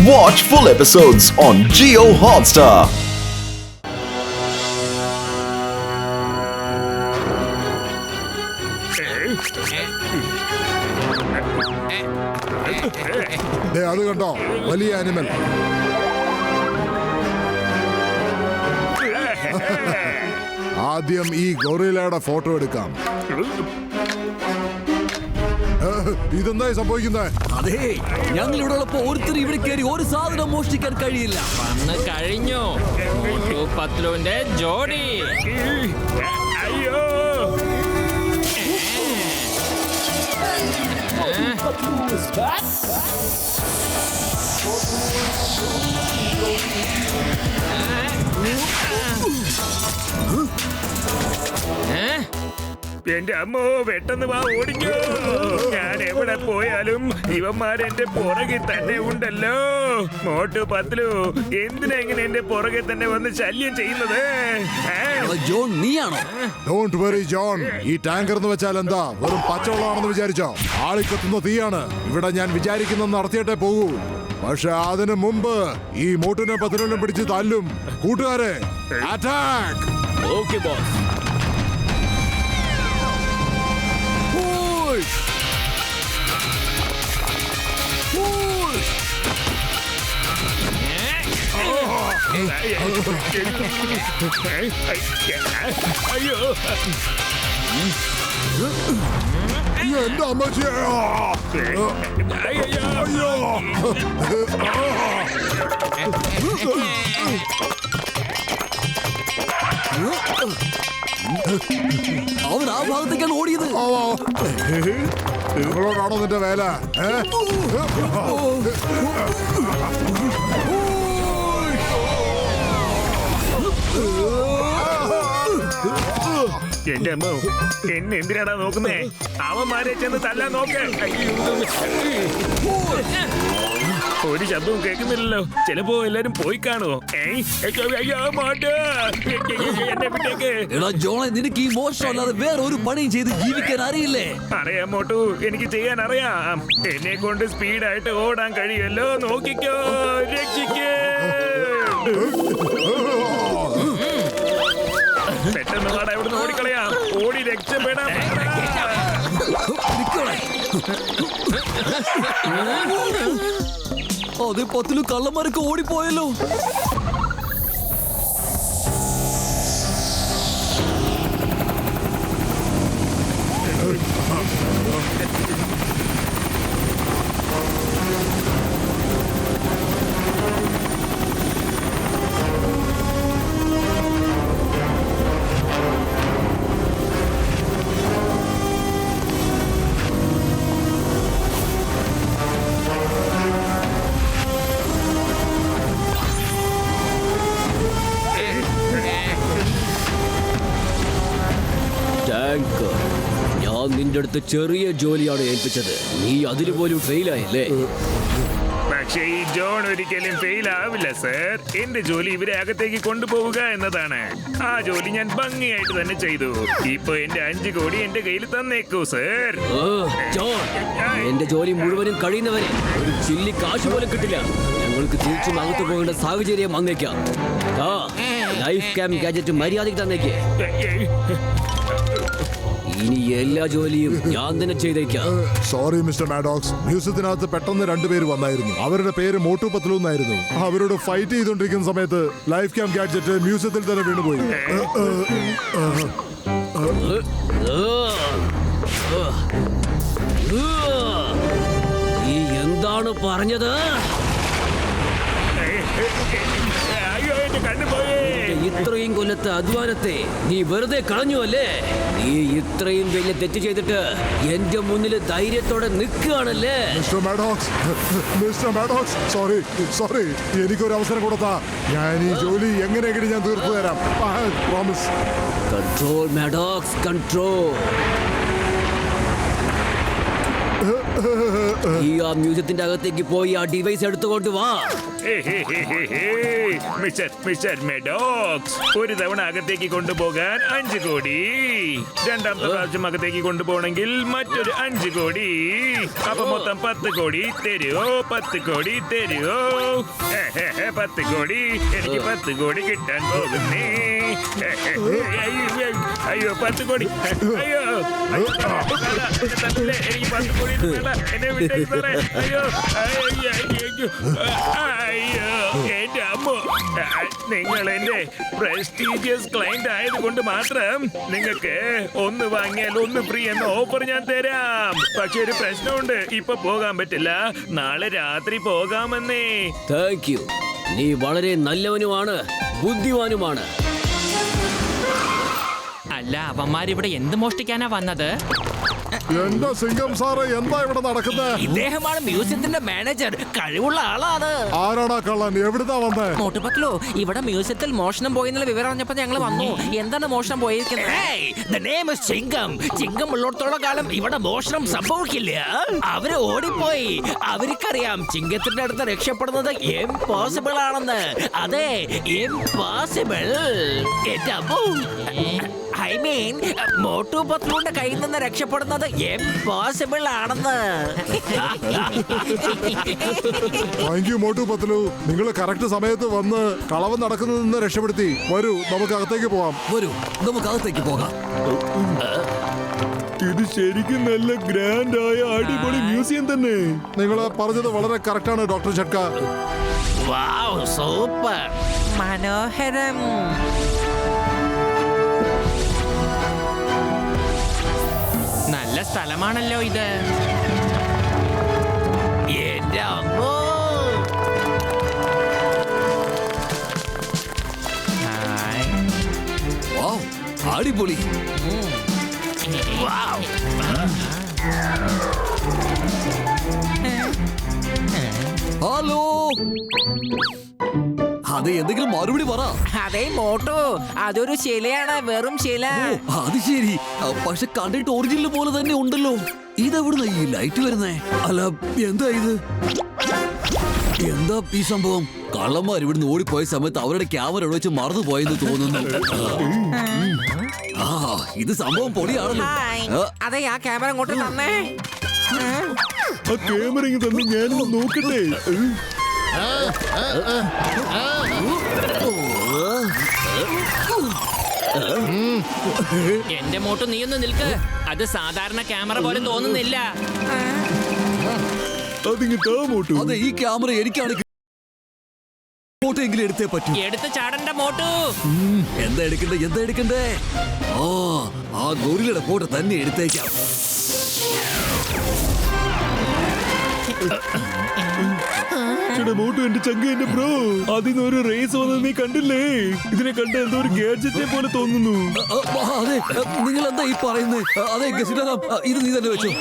Watch full episodes on Jio Hotstar. അത് കണ്ടോ, വലിയ ആനിമൽ. ആദ്യം ഈ ഗൊറില്ലയുടെ ഫോട്ടോ എടുക്കാം. ഇതെന്തായി സംഭവിക്കുന്നത്? അതെ, ഞങ്ങൾ ഇവിടെ ഉള്ളപ്പോ ഒരുത്തർ ഇവിടെ കയറി ഒരു സാധനം മോഷ്ടിക്കാൻ കഴിയില്ല. വന്ന് കഴിഞ്ഞു മോട്ടു പത്ലുവിന്റെ ജോഡി. അയ്യോ, എന്റെ അമ്മോ, പെട്ടെന്ന് വാ, ഓടിക്കോ. ഞാൻ എവിടെ പോയാലും ഇവന്മാരെന്റെ പുറകെ തന്നെ ഉണ്ടല്ലോ. മോട്ടു പത്ലു, എന്തിനാ ഇങ്ങനെ എന്റെ പുറകെ തന്നെ വന്ന് ശല്യം ചെയ്യുന്നത്? ജോൺ, നീയാണോ? ഡോണ്ട് വെറി ജോൺ, ഈ ടാങ്കർ എന്ന് വെച്ചാൽ എന്താ, വെറും പച്ചവെള്ളമാണെന്ന് വിചാരിച്ചോ? ആളിക്കത്തുന്ന തീയാണ്. ഇവിടെ ഞാൻ വിചാരിക്കുന്ന നടത്തിയിട്ടേ പോകൂ. പക്ഷെ അതിനു മുമ്പ് ഈ മോട്ടിനെ പത്തിനും പിടിച്ച് തല്ലും. കൂട്ടുകാരെ, അറ്റാക്ക്! Okay boss. അയ്യോ, എന്റെ അമ്മച്ചി! അയ്യോ! അവൻ ആ ഭാഗത്തേക്കാണ് ഓടിയത്. നിങ്ങളോടാണോ നിന്റെ വേല? എന്റെ അമ്മ, എന്നെ എന്തിനാടാ നോക്കുന്നേ? അവന്മാരെ ചെന്ന് തല്ലാൻ നോക്ക്. ഒരു ശബ്ദവും കേൾക്കുന്നില്ലല്ലോ. ചിലപ്പോ എല്ലാരും പോയി കാണുമോ? അയ്യോ, മോട്ട്, എന്നെ വിട്ടേക്ക്. എടാ ജോണെ, നിനക്ക് ഈ മോശം അല്ലാതെ വേറെ ഒരു പണിയും ചെയ്ത് ജീവിക്കാൻ അറിയില്ലേ? അറിയാം മോട്ടു, എനിക്ക് ചെയ്യാൻ അറിയാം. എന്നെ കൊണ്ട് സ്പീഡായിട്ട് ഓടാൻ കഴിയുമല്ലോ. നോക്കിക്കോ, രക്ഷിക്കേ. പെട്ടെന്ന് വാടാ, ഇവിടുന്ന് ഓടിക്കളയാം. ഓടി രക്ഷപ്പെടാം. അതെ, പത്തിലു കള്ളന്മാരൊക്കെ ഓടിപ്പോയല്ലോ. ഞാൻ നിന്റെ അടുത്ത് ചെറിയ ജോലിയാണ് ഏൽപ്പിച്ചത്. നീ അതിന് പോലും ഫെയിലായല്ലേ? പക്ഷേ ഈ ജോൺ ഒരിക്കലും ഫെയിൽ ആവില്ല സർ. എന്റെ ജോലി ഇവരെ അകത്തേക്ക് കൊണ്ടുപോവുക എന്നതാണ്. ആ ജോലി ഞാൻ ഭംഗിയായിട്ട് തന്നെ ചെയ്തു. ഇപ്പൊ എന്റെ 5 കോടി എന്റെ കയ്യിൽ തന്നേക്കൂ സർ. ജോൺ, എന്റെ ജോലി മുഴുവനും കഴിയുന്നവരെ ഒരു ചില്ലി കാശ് പോലും കിട്ടില്ല. ഞങ്ങൾക്ക് തിരിച്ചും അകത്ത് പോകേണ്ട സാഹചര്യം വന്നേക്കാം. ലൈഫ് ക്യാമ്പ് ഗാഡ്ജറ്റ് മര്യാദയ്ക്ക് തന്നേക്ക്. ഇനി എല്ലാ ജോലിയും ഞാൻ തന്നെ ചെയ്തേക്കാം. സോറി മിസ്റ്റർ മാഡോക്സ്, മ്യൂസിയത്തിനകത്ത് പെട്ടെന്ന് 2 പേര് വന്നായിരുന്നു. അവരുടെ പേര് മോട്ടു പത്ലു എന്നായിരുന്നു. അവരോട് ഫൈറ്റ് ചെയ്തുകൊണ്ടിരിക്കുന്ന സമയത്ത് ലൈഫ് ക്യാമ്പ് ഗാഡ്ജറ്റ് മ്യൂസിയത്തിൽ തന്നെ വീണുപോയി. നീ എന്താണ് പറഞ്ഞത്? അയ്യോ, എന്റെ കണ്ണു പോയേ. ഇത്രയും കൊല്ലത്തെ അധ്വാനത്തെ നീ വെറുതെ കളഞ്ഞു അല്ലേ? നീ ഇത്രയും വലിയ തെറ്റ് ചെയ്തിട്ട് എന്റെ മുന്നിൽ ധൈര്യത്തോടെ നിൽക്കുകയാണല്ലേ? മിസ്റ്റർ മാഡോക്സ്, സോറി, എനിക്കൊരു അവസരം കൊടുത്താ ഞാൻ ഈ ജോലി എങ്ങനെയെങ്കിലും ഞാൻ തീർത്തു തരാം. പ്രോമിസ്. Control Maddox, control. ഈ ആ മ്യൂസിയത്തിന്റെ അകത്തേക്ക് പോയി ആ ഡിവൈസ് എടുത്തുകൊണ്ട് വാ. മിസ്റ്റർ മെഡോക്സ്, ഒരു തവണ അകത്തേക്ക് കൊണ്ടുപോകാൻ 5 കോടി. രണ്ടാമത്തെ പ്രാവശ്യം അകത്തേക്ക് കൊണ്ടുപോകണമെങ്കിൽ മറ്റൊരു 5 കോടി. അപ്പൊ മൊത്തം 10 കോടി തരുമോ? 10 കോടി തരുമോ? 10 കോടി. എനിക്ക് 10 കോടി കിട്ടാൻ പോകുന്നേ. അയ്യോ 10 കോടി. അയ്യോ എനിക്ക് 10 കോടി എന്നെ വിട്ടേക്ക് സാറേ. അയ്യോ അയ്യോ എന്റെ അമ്മ. നിങ്ങൾ എന്റെ പ്രസ്റ്റീജിയസ് ക്ലയന്റ് ആയതുകൊണ്ട് മാത്രം നിങ്ങൾക്ക് 1 വാങ്ങിയാൽ 1 ഫ്രീ എന്ന ഓഫർ ഞാൻ തരാം. പക്ഷെ ഒരു പ്രശ്നമുണ്ട്, ഇപ്പൊ പോകാൻ പറ്റില്ല, നാളെ രാത്രി പോകാമെന്നേ. Thank you. നീ വളരെ നല്ലവനുമാണ്, ബുദ്ധിമാനുമാണ്. അല്ല, അവന്മാരിവിടെ എന്ത് മോഷ്ടിക്കാനാ വന്നത്? എന്റെ സിംഗം സാറ് എന്താ ഇവിടെ നടക്കുന്നത്? ഇദ്ദേഹമാണ് മ്യൂസിയത്തിന്റെ മാനേജർ, കഴിവുള്ള ആളാണ്. ആരാടാ കള്ളൻ? എവിടുന്നാ വന്നേ? മോട്ടുപത്ലോ, ഇവിടെ മ്യൂസിയത്തിൽ മോഷണം പോയെന്നുള്ള വിവരം അറിഞ്ഞപ്പോ ഞങ്ങൾ വന്നു. എന്താണ് മോഷണം പോയിരിക്കുന്നത്? ചിങ്കം ഉള്ളിടത്തോളം കാലം ഇവിടെ മോഷണം സംഭവിക്കില്ല. അവര് ഓടിപ്പോയി. അവർക്കറിയാം ചിങ്കത്തിന്റെ അടുത്ത് രക്ഷപ്പെടുന്നത് ഇംപോസിബിൾ ആണെന്ന്. അതെ, ഇംപോസിബിൾ. ഐ മീൻ, മോട്ടു പത്ലുവിന്റെ കയ്യിൽ നിന്ന് രക്ഷപ്പെടുന്നത് ഇംപോസിബിൾ ആണെന്ന്. Thank you Motu Patlu. നിങ്ങൾ കറക്റ്റ് സമയത്ത് വന്ന് കളവ് നടക്കുന്നതിൽ നിന്ന് രക്ഷപ്പെടുത്തി. വരൂ, നമുക്ക് അകത്തേക്ക് പോവാം. വരൂ, നമുക്ക് അകത്തേക്ക് പോകാം. ഇത് ശരിക്കും നല്ല ഗ്രാൻഡ് ആയ അടിപൊളി മ്യൂസിയം തന്നെ. നിങ്ങൾ പറഞ്ഞത് വളരെ കറക്റ്റാണ് ഡോക്ടർ ഷട്ക. വാവ്, സൂപ്പർ, മനോഹരം. നല്ല സ്ഥലമാണല്ലോ ഇത്. എന്റെ അമ്മോ. ഹായ്. വാവ്, അടിപൊളി. വാവ്. ഹലോ, അതെ, എന്തെങ്കിലും മറുപടി പറ. അതെ മോട്ടോ, അതൊരു ശിലയാണ്, വെറും ശില. ഓ, അത് ശരി. പക്ഷെ കണ്ടിട്ട് ഒറിജിനൽ പോലെ തന്നെ ഉണ്ടല്ലോ. ഇതെവിടുന്ന ഈ ലൈറ്റ് വരുന്നേ? അല്ല, എന്താ ഇത്? എന്താ ഈ സംഭവം? കള്ളന്മാർ ഇവിടുന്ന് ഓടിപ്പോയ സമയത്ത് അവരുടെ ക്യാമറ വെച്ച് മറന്നു പോയെന്ന് തോന്നുന്നു. ആ, ഇത് സംഭവം പൊളിയാണല്ലോ. ഹായ്. അതെ, ആ ക്യാമറ ഇങ്ങോട്ട് തന്നേ. ആ ക്യാമറ ഇങ്ങ് തന്നെ ഞാനൊന്ന് നോക്കട്ടെ. എന്റെ മോട്ടോ, നീ ഒന്ന് നിൽക്ക്. അത് സാധാരണ ക്യാമറ പോലെ തോന്നുന്നില്ല. അതിങ്ങ് താ മോട്ടു. അതെ, ഈ ക്യാമറ എനിക്കാണ്. ഫോട്ടോ എങ്കിലും എടുത്തേ പറ്റൂ. എടുത്ത് ചാടണ്ട മോട്ടു. എന്താ എടുക്കണ്ടേ? ആ ഗോറിലയുടെ ഫോട്ടോ തന്നെ എടുത്തേക്കാം. മോട്ടു എന്റെ ചങ്ക, എന്റെ ബ്രോ, അതിന്ന് ഒരു റേസ് വന്നത് നീ കണ്ടില്ലേ? ഇതിനെ കണ്ട എന്തോ ഒരു ഗാഡ്ജറ്റിനെ പോലെ തോന്നുന്നു. അതെ, നിങ്ങൾ എന്താ ഈ പറയുന്നത്? അതെ ഗസിരാം, ഇത് നീ തന്നെ വെച്ചോ.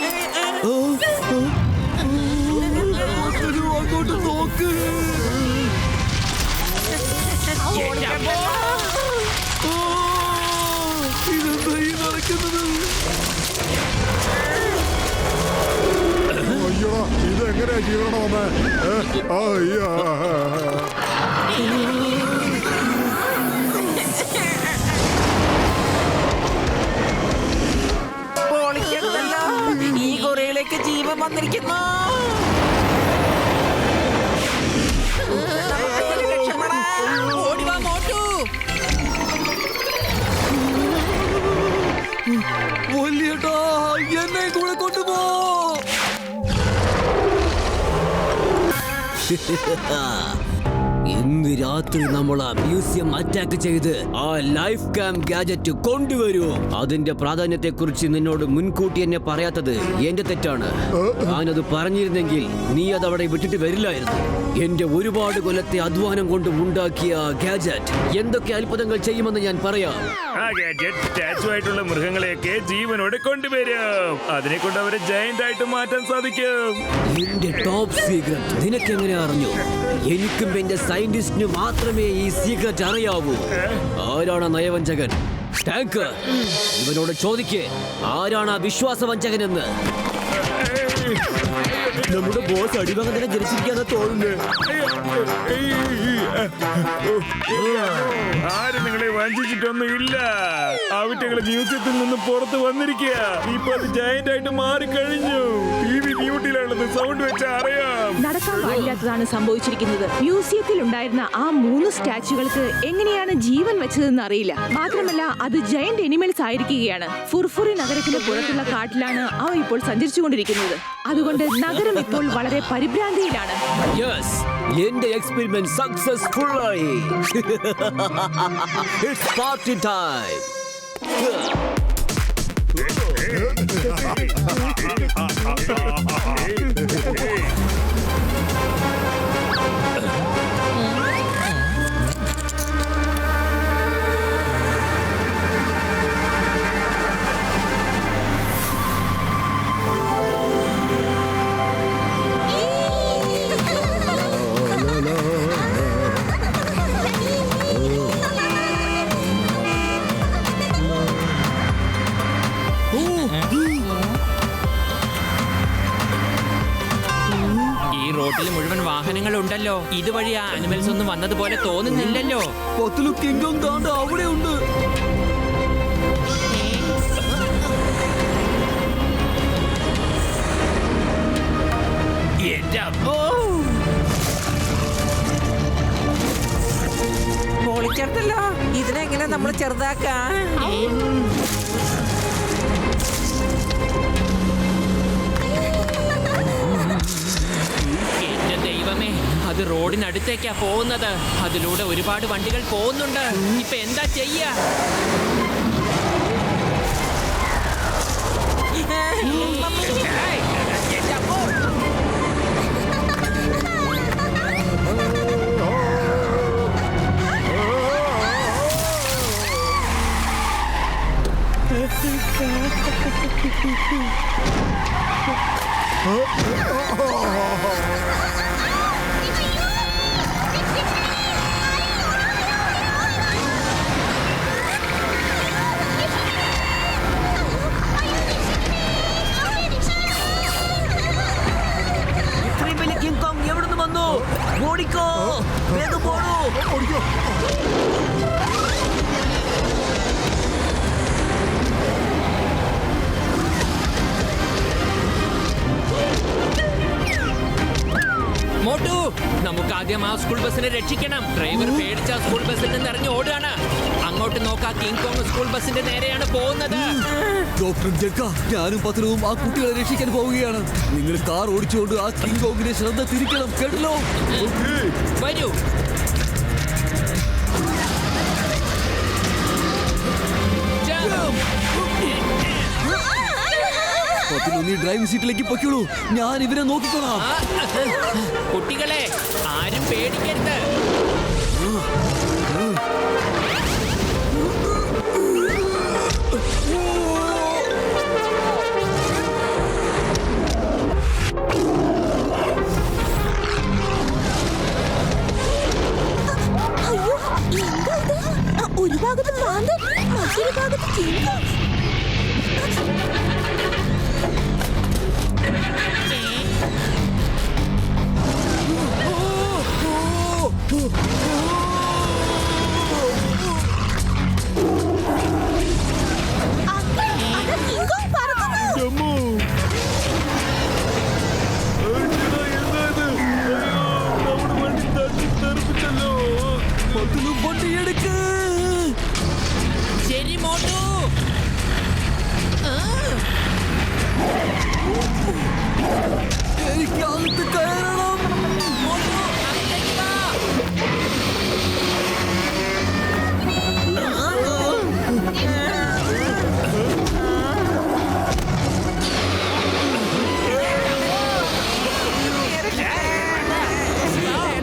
അങ്ങോട്ട് നോക്ക്. ഇതെന്താ ഈ നടക്കുന്നത്? അയ്യോ, ഇതെങ്ങനെയാ ജീവന വന്നേ? അയ്യോ, പൊളിക്കരുതല്ലോ. ഈ ഗൊറിയിലേക്ക് ജീവൻ വന്നിരിക്കുന്നു. ഓടിവാ മോട്ടു. വലിയേട്ടാ, എന്നെ കൂടെ കൊണ്ടുപോ. ഇന്ന് രാത്രി നമ്മൾ ആ മ്യൂസിയം അറ്റാക്ക് ചെയ്ത് ആ ലൈഫ് ക്യാം ഗാഡ്ജറ്റ് കൊണ്ടുവരൂ. അതിന്റെ പ്രാധാന്യത്തെ കുറിച്ച് നിന്നോട് മുൻകൂട്ടി എന്നെ പറയാത്തത് എന്റെ തെറ്റാണ്. ഞാനത് പറഞ്ഞിരുന്നെങ്കിൽ നീ അതവിടെ വിട്ടിട്ട് വരില്ലായിരുന്നു. എന്റെ ഒരുപാട് കൊല്ലത്തെ അധ്വാനം കൊണ്ട് ഉണ്ടാക്കിയ ഗാഡ്ജറ്റ് എന്തൊക്കെ അത്ഭുതങ്ങൾ ചെയ്യുമെന്ന് ഞാൻ പറയാം. ആ ഗാഡ്ജറ്റ് സ്റ്റാച്ചു ആയിട്ടുള്ള മൃഗങ്ങളെയൊക്കെ ജീവനോടെ കൊണ്ടുവരും. അതിനെ കൊണ്ട് അവരെ ജയന്റ് ആയിട്ട് മാറ്റാൻ സാധിക്കും. എന്റെ ടോപ്പ് സീക്രട്ട് നിനക്ക് എങ്ങനെ അറിഞ്ഞു? എനിക്കും എന്റെ സയന്റിസ്റ്റിന് മാത്രമേ ഈ സീക്രട്ട് അറിയാവൂ. ആരാണ് നയവഞ്ചകൻ? ടാങ്ക്, ഇവനോട് ചോദിക്കേ, ആരാണ് ആ വിശ്വാസവഞ്ചകനെന്ന്? നമ്മുടെ ബോസ് അടിവാങ്ങാൻ തന്നെ ജനിച്ചിരിക്കാന്നാ തോന്നുന്നത്. ആരും നിങ്ങളെ വഞ്ചിച്ചിട്ടൊന്നും ഇല്ല. ആവിറ്റകള് മ്യൂസിയത്തിൽ നിന്ന് പുറത്ത് വന്നിരിക്കുക. ഇപ്പൊ അത് ജയന്റ് ആയിട്ട് മാറിക്കഴിഞ്ഞു. TV മ്യൂട്ടിലുള്ളത് സൗണ്ട് വെച്ച് അറിയാം. നടക്കാൻ പാടില്ലാത്തതാണ് സംഭവിച്ചിരിക്കുന്നത്. മ്യൂസിയത്തിൽ ഉണ്ടായിരുന്ന ആ 3 സ്റ്റാച്ചുകൾക്ക് എങ്ങനെയാണ് ജീവൻ വെച്ചതെന്ന് അറിയില്ല. മാത്രമല്ല അത് ജയന്റ് എനിമൽസ് ആയിരിക്കുകയാണ്. ഫുർഫുറി നഗരത്തിന് പുറത്തുള്ള കാട്ടിലാണ് അവ ഇപ്പോൾ സഞ്ചരിച്ചുകൊണ്ടിരിക്കുന്നത്. അതുകൊണ്ട് നഗരം ഇപ്പോൾ വളരെ പരിഭ്രാന്തിയിലാണ്. യെസ്, എന്റെ എക്സ്പെരിമെന്റ് സക്സസ്ഫുൾ ആയി. It's party time. ഈ റോഡിൽ മുഴുവൻ വാഹനങ്ങളുണ്ടല്ലോ. ഇതുവഴി ആ ആനിമൽസ് ഒന്നും വന്നതുപോലെ തോന്നുന്നില്ലല്ലോ. കിങ്ഡം താണ്ട അവിടെ ഉണ്ട്. എന്റെ അപ്പോ പൊളിച്ചെടുത്തല്ലോ. ഇതിനെങ്ങനെ നമ്മൾ ചെറുതാക്കാ? എന്റെ ദൈവമേ, അത് റോഡിനടുത്തേക്കാ പോകുന്നത്. അതിലൂടെ ഒരുപാട് വണ്ടികൾ പോകുന്നുണ്ട്. ഇപ്പൊ എന്താ ചെയ്യാ? എന്റെ അപ്പോ ഇത്രയും വലിയ കിങ് കോങ് എവിടെ നിന്ന് വന്നു? ഓടിക്കോ, വേഗം പോണു. മോട്ടു, നമുക്ക് ആദ്യം ആ സ്കൂൾ ബസ്സിനെ രക്ഷിക്കണം. ഡ്രൈവർ പേടിച്ച ആ സ്കൂൾ ബസ്സിൽ നിന്ന് ഇറങ്ങി ഓടുകയാണ്. അങ്ങോട്ട് നോക്കാ, കിങ് കോങ് സ്കൂൾ ബസ്സിന്റെ നേരെയാണ് പോകുന്നത്. ഡോക്ടർ ജക്ക, ഞാനും പത്രവും ആ കുട്ടികളെ രക്ഷിക്കാൻ പോവുകയാണ്. നിങ്ങൾ കാർ ഓടിച്ചുകൊണ്ട് ആ കിങ് കോങ്ങിന്റെ ശ്രദ്ധ തിരിക്കണം, കേട്ടല്ലോ? വരൂ. നീ ഡ്രൈവിംഗ് സീറ്റിലേക്ക് പൊയ്ക്കോളൂ, ഞാൻ ഇവരെ നോക്കിക്കോളാം. കുട്ടികളെ, ആരും പേടിക്കരുത്. അയ്യോ, എന്താ ഇത്? ഒരു ഭാഗത്ത് മാന്തൻ, മറ്റൊരു ഭാഗത്ത് കിങ്. ശരി മോട്ടു. എനിക്ക് അകത്ത് കയറണം. മോട്ടു, അകത്തേക്ക് വാ.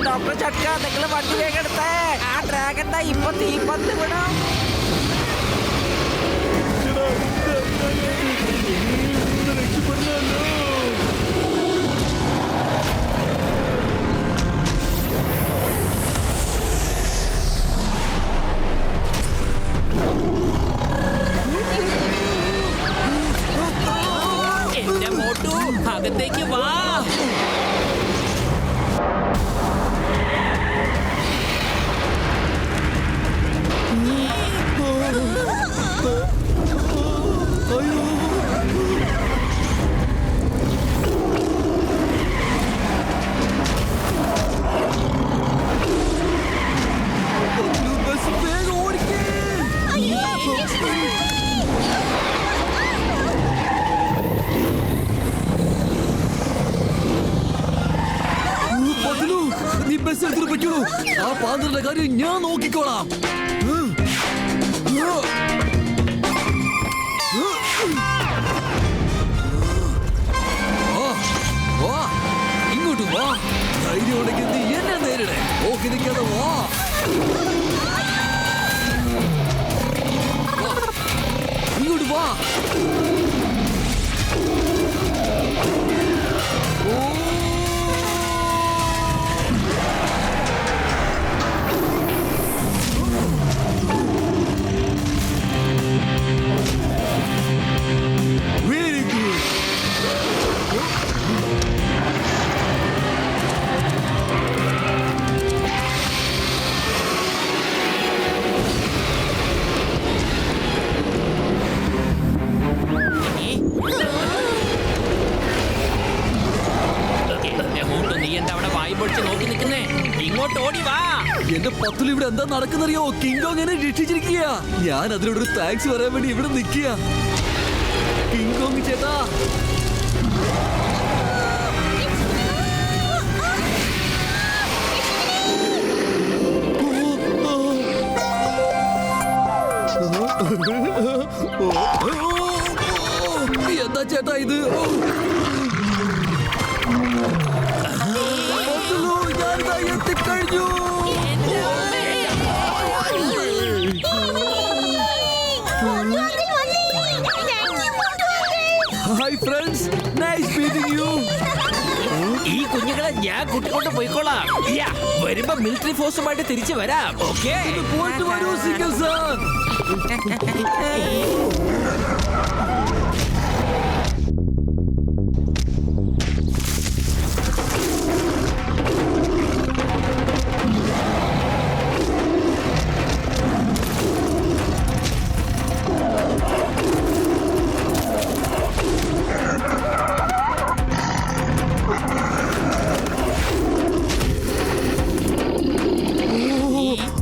ഡോക്ടർ ചക്ക, നിങ്ങൾ വണ്ടി വേഗം എടുത്തേ. ആ ഡ്രാഗന്റെ ഇപ്പൊ തീപ്പന്ത് വിടാം. എന്റെ മോട്ടു, അകത്തേക്ക് നീ ബസ് എടുത്തിട്ട് പറ്റുള്ളൂ. ആ പാന്തരുടെ കാര്യം ഞാൻ നോക്കിക്കോളാം. ഇങ്ങോട്ട് വാ. ധൈര്യമുണ്ടെങ്കിൽ നീ എന്നെ നേരിടേ. നോക്കി നിൽക്കാതെ വാ. ഇങ്ങോട്ട് വാ. Very good. നീ എന്താ അവിടെ വായി പൊളിച്ച് നോക്കി നിൽക്കുന്നേ? ഇങ്ങോട്ട് ഓടി വാ. എന്റെ പത്തിൽ ഇവിടെ എന്താ നടക്കുന്നറിയോ? കിങ് കോങ് എന്നെ രക്ഷിച്ചിരിക്കുക. ഞാൻ അതിനോട് ഒരു താങ്ക്സ് പറയാൻ വേണ്ടി ഇവിടെ നിൽക്കുക. കിങ് കോങ് ചേട്ടാ. എന്താ ചേട്ടാ ഇത്? ഞാൻ എത്തിക്കഴിഞ്ഞു. Hi friends, nice meeting you. ഈ കുഞ്ഞുങ്ങളെ ഞാൻ കൂട്ടിക്കൊണ്ട് പോയിക്കോളാം. വരുമ്പോ മിലിറ്ററി ഫോഴ്സുമായിട്ട് തിരിച്ചു വരാം. ഓക്കെ, പോയിട്ട് വരൂ സിംഗൽ സാർ.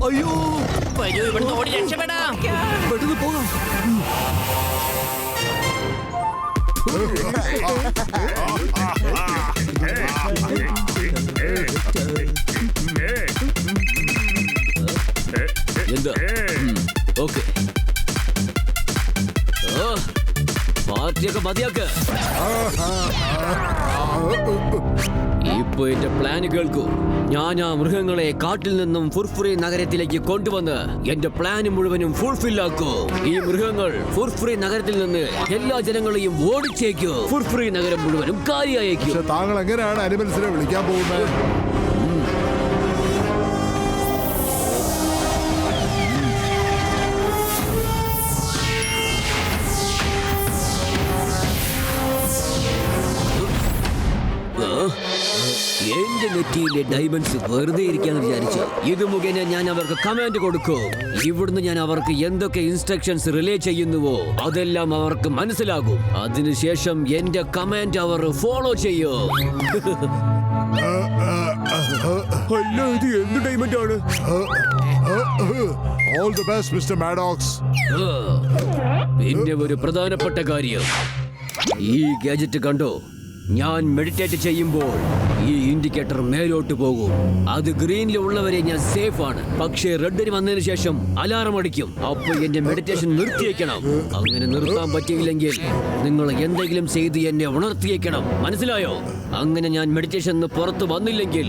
അയ്യോ, വരൂ, ഇവിടുന്ന് ഓടി രക്ഷപ്പെടാം. പെട്ടെന്ന് പോകാം. എന്താ? ഓക്കെ, പാർട്ടിയൊക്കെ മതിയാക്ക്. ഇപ്പൊ എന്റെ പ്ലാന് കേൾക്കൂ. ഞാൻ ആ മൃഗങ്ങളെ കാട്ടിൽ നിന്നും ഫുർഫുറി നഗരത്തിലേക്ക് കൊണ്ടുവന്ന് എന്റെ പ്ലാന് മുഴുവനും ഫുൾഫിൽ ആക്കൂ. ഈ മൃഗങ്ങൾ ഫുർഫുറി നഗരത്തിൽ നിന്ന് എല്ലാ ജനങ്ങളെയും ഓടിച്ചേക്കൂ. ഫുർഫുറി നഗരം മുഴുവനും കാലിയായേക്കും. പക്ഷെ താങ്കൾ എങ്ങനെയാണ് അനിമൽസിനെ വിളിക്കാൻ പോകുന്നത്? എന്റെ നെറ്റിയിലെ ഡയമണ്ട്സ് വെറുതെ ഇരിക്കാന്ന് വിചാരിച്ചു. ഇത് മുഖേന ഞാൻ അവർക്ക് കമാൻഡ് കൊടുക്കും. ഇവിടുന്ന് ഞാൻ അവർക്ക് എന്തൊക്കെ ഇൻസ്ട്രക്ഷൻസ് റിലേ ചെയ്യുന്നുവോ അതെല്ലാം അവർക്ക് മനസ്സിലാകും. അതിനുശേഷം എന്റെ കമാൻഡ് അവർ ഫോളോ ചെയ്യും. അല്ല, ഇത് എന്ത് ഡയമണ്ട് ആണ്? All the best mister Maddox. പിന്നെ ഒരു പ്രധാനപ്പെട്ട കാര്യം, ഈ ഗാഡ്ജറ്റ് കണ്ടോ? ഞാൻ മെഡിറ്റേറ്റ് ചെയ്യുമ്പോൾ ഈ ഇൻഡിക്കേറ്റർ മേലോട്ട് പോകും. അത് ഗ്രീനിൽ ഉള്ളവരെ ഞാൻ സേഫ് ആണ്. പക്ഷേ റെഡിന് വന്നതിന് ശേഷം അലാറം അടിക്കും. അപ്പൊ എന്റെ മെഡിറ്റേഷൻ നിർത്തിയേക്കണം. അങ്ങനെ നിർത്താൻ പറ്റിയില്ലെങ്കിൽ നിങ്ങൾ എന്തെങ്കിലും ചെയ്ത് എന്നെ ഉണർത്തിയേക്കണം. മനസ്സിലായോ? അങ്ങനെ ഞാൻ മെഡിറ്റേഷൻ പുറത്തു വന്നില്ലെങ്കിൽ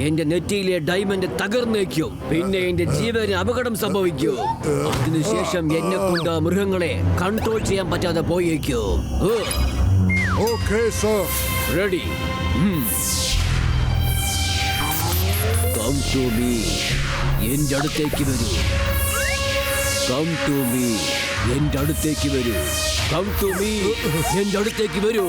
എന്റെ നെറ്റിയിലെ ഡയമണ്ട് തകർന്നേക്കും. പിന്നെ എന്റെ ജീവന് അപകടം സംഭവിക്കും. അതിനുശേഷം എന്നെ കൊണ്ട് ആ മൃഗങ്ങളെ കൺട്രോൾ ചെയ്യാൻ പറ്റാതെ പോയേക്കും. Okay sir. Ready? Come to me. എന്റെ അടുത്തേക്ക് വരൂ. Come to me. എന്റെ അടുത്തേക്ക് വരൂ. Come to me. എന്റെ അടുത്തേക്ക് വരൂ.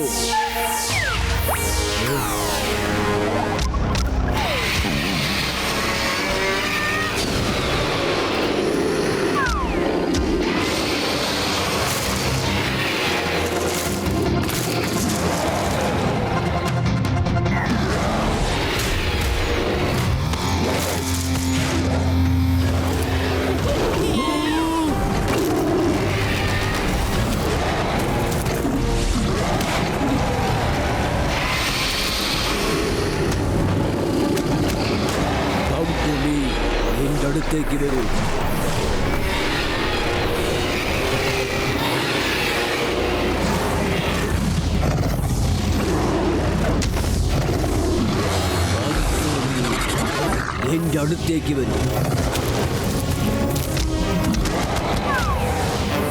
അടുത്തേക്ക് വരൂ. എന്റെ അടുത്തേക്ക് വരൂ.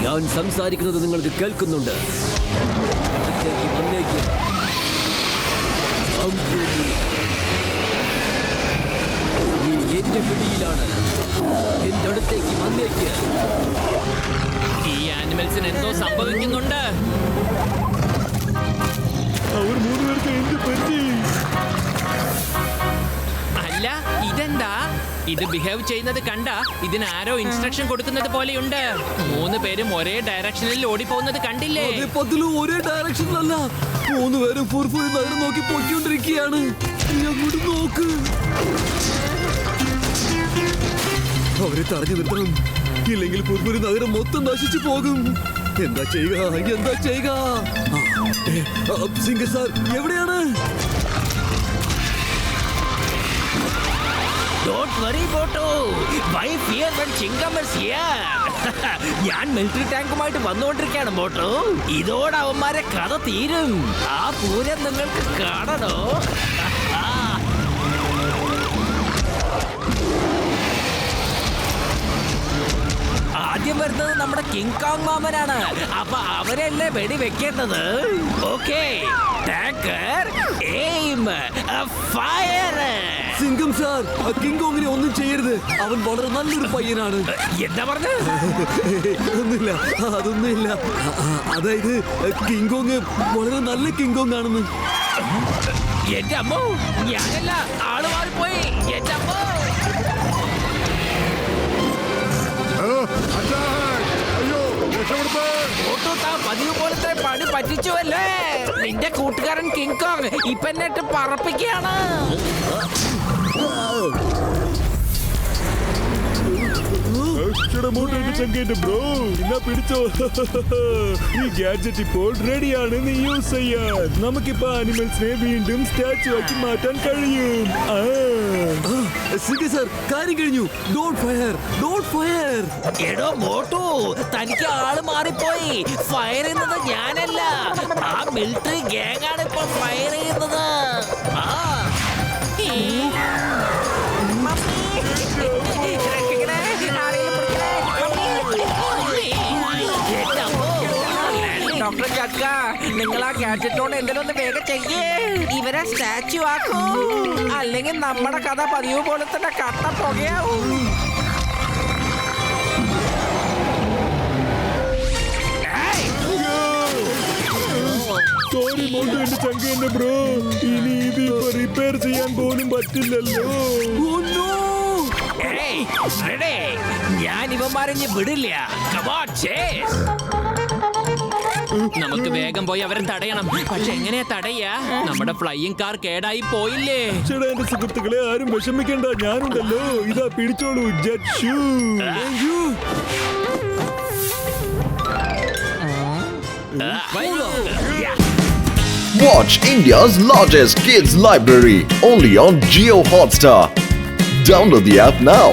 ഞാൻ സംസാരിക്കുന്നത് നിങ്ങൾക്ക് കേൾക്കുന്നുണ്ട്. അടുത്തേക്ക് വന്നേക്ക്. നീ എന്റെ പിടിയിലാണ്. എന്റെ അടുത്തേക്ക് വന്നേക്ക്. ഈ ആനിമൽസിന് എന്തോ സംഭവിക്കുന്നുണ്ട്. അവർ 3 പേർക്ക് എന്ത് പറ്റി? അല്ല, ഇതെന്താ? ഇത് ബിഹേവ് ചെയ്യുന്നത് കണ്ട ഇതിന് ആരോ ഇൻസ്ട്രക്ഷൻ കൊടുക്കുന്നത് പോലെയുണ്ട്. 3 പേരും ഒരേ ഡയറക്ഷനിൽ ഓടിപ്പോകുന്നത് കണ്ടില്ലേ? പതിലും ഒരേ ഡയറക്ഷനിലല്ല. 3 പേരും ഫുർഫുരി നഗരം നോക്കി പോയിക്കൊണ്ടിരിക്കുകയാണ്. നീ അങ്ങോട്ട് നോക്ക്. അവരെ തടഞ്ഞു നിർത്തണം, ഇല്ലെങ്കിൽ ഫുർഫുരി നഗരം മൊത്തം നശിച്ചു പോകും. എന്താ ചെയ്യുക? എന്താ ചെയ്യുക? സിംഗർ സാർ എവിടെയാണ്? Don't worry, Boto. Why fear when Chingam is here? ഞാൻ മിലിറ്ററി ടാങ്കുമായിട്ട് വന്നുകൊണ്ടിരിക്കുകയാണ് ബോട്ടോ. ഇതോടെ അവന്മാരെ കഥ തീരും. ആ പൂരം നിങ്ങൾക്ക് കാണണോ? ആദ്യം വരുന്നത് നമ്മുടെ കിങ് കോങ് മാമനാണ്. അപ്പൊ അവരല്ലേ വെടി വെക്കേണ്ടത്. Okay, tanker aim fire. Singham sir, King കോങ്ങിനെ ഒന്നും ചെയ്യരുത്. അവൻ വളരെ നല്ലൊരു പയ്യനാണ്. എന്താ പറഞ്ഞ? ഒന്നുമില്ല, അതൊന്നുമില്ല. അതായത് കിങ് കോങ് വളരെ നല്ല കിങ് കോങ് ആണെന്ന്. എന്റെ അമ്മോ, ഞാനല്ല, ആള് മാറിപ്പോയി. എന്റെ അമ്മോ. അയ്യോ, രക്ഷപ്പെടുത്തേ. ഓട്ടോ, താൻ പതിവ് പോലത്തെ പണി പറ്റിച്ചുവല്ലേ? നിന്റെ കൂട്ടുകാരൻ കിങ് കോങ് ഇപ്പൊ എന്നിട്ട് പറപ്പിക്കുകയാണ്. ബ്രോ, എന്നാ പിടിച്ചോ. ഈ ഗാഡ്ജറ്റ് ഇപ്പോൾ റെഡിയാണ് നീ യൂസ് ചെയ്യാൻ. നമുക്കിപ്പോ ആനിമൽസിനെ വീണ്ടും സ്റ്റാച്ചു ആക്കി മാറ്റാൻ കഴിയും. സിംഗർ സാർ, കാര്യം കഴിഞ്ഞു. Don't fire, don't fire. എടോ മോട്ടു, തനിക്ക് ആള് മാറിപ്പോയി. ഫയർ ചെയ്യുന്നത് ഞാനല്ല, ആ മിലിറ്ററി ഗ്യാങ് ആണ് ഇപ്പൊ ഫയർ ചെയ്യുന്നത്. ഡോക്ടർ ചക്ക, നിങ്ങൾ ആ ഗാഡ്ജറ്റോട് എന്തെങ്കിലും ഒന്ന് വേഗം ചെയ്യേ. ഇവരെ സ്റ്റാച്ചു ആക്കൂ, അല്ലെങ്കിൽ നമ്മുടെ കഥ പതിവ് പോലെ തന്നെ കട്ട പുകയാവും. സോറി മോട്ടു, എന്റെ ചങ്ക എന്റെ ബ്രോ. ഇനി ഇത് ഇപ്പൊ റിപ്പയർ ചെയ്യാൻ പോലും പറ്റില്ലല്ലോ. ഞാൻ ഇവന്മാരെ വിടില്ല. നമുക്ക് വേഗം പോയി അവരെ തടയണം. പക്ഷെ എങ്ങനെയാ തടയാ? നമ്മുടെ ഫ്ലൈയിങ് കാർ കേടായി പോയില്ലേ? ചേട്ടാ, എന്റെ സുഹൃത്തുക്കളെ ആരും വിഷമിക്കണ്ട, ഞാനുണ്ടല്ലോ. ഇതാ പിടിച്ചോളൂ, jet shoe. Watch India's largest kids library only on Jio Hotstar. Download the app now.